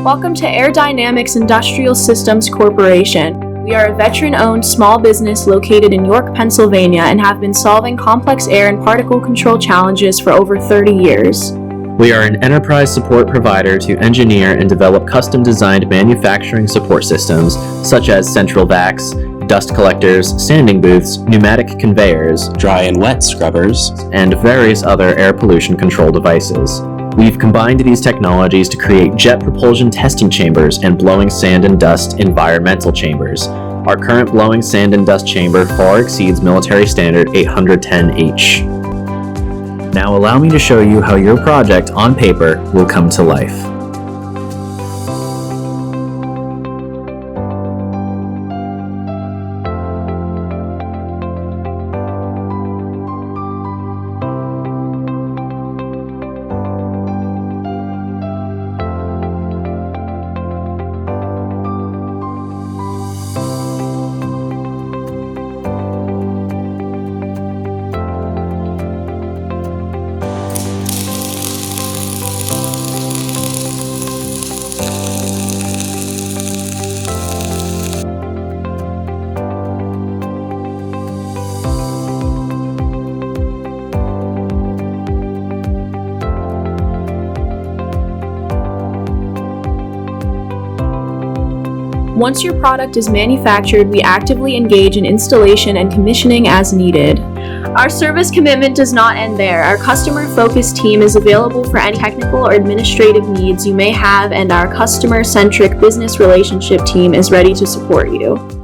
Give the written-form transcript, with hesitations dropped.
Welcome to Air Dynamics Industrial Systems Corporation. We are a veteran-owned small business located in York, Pennsylvania, and have been solving complex air and particle control challenges for over 30 years. We are an enterprise support provider to engineer and develop custom-designed manufacturing support systems, such as central vacs, dust collectors, sanding booths, pneumatic conveyors, dry and wet scrubbers, and various other air pollution control devices. We've combined these technologies to create jet propulsion testing chambers and blowing sand and dust environmental chambers. Our current blowing sand and dust chamber far exceeds military standard 810H. Now allow me to show you how your project on paper will come to life. Once your product is manufactured, we actively engage in installation and commissioning as needed. Our service commitment does not end there. Our customer-focused team is available for any technical or administrative needs you may have, and our customer-centric business relationship team is ready to support you.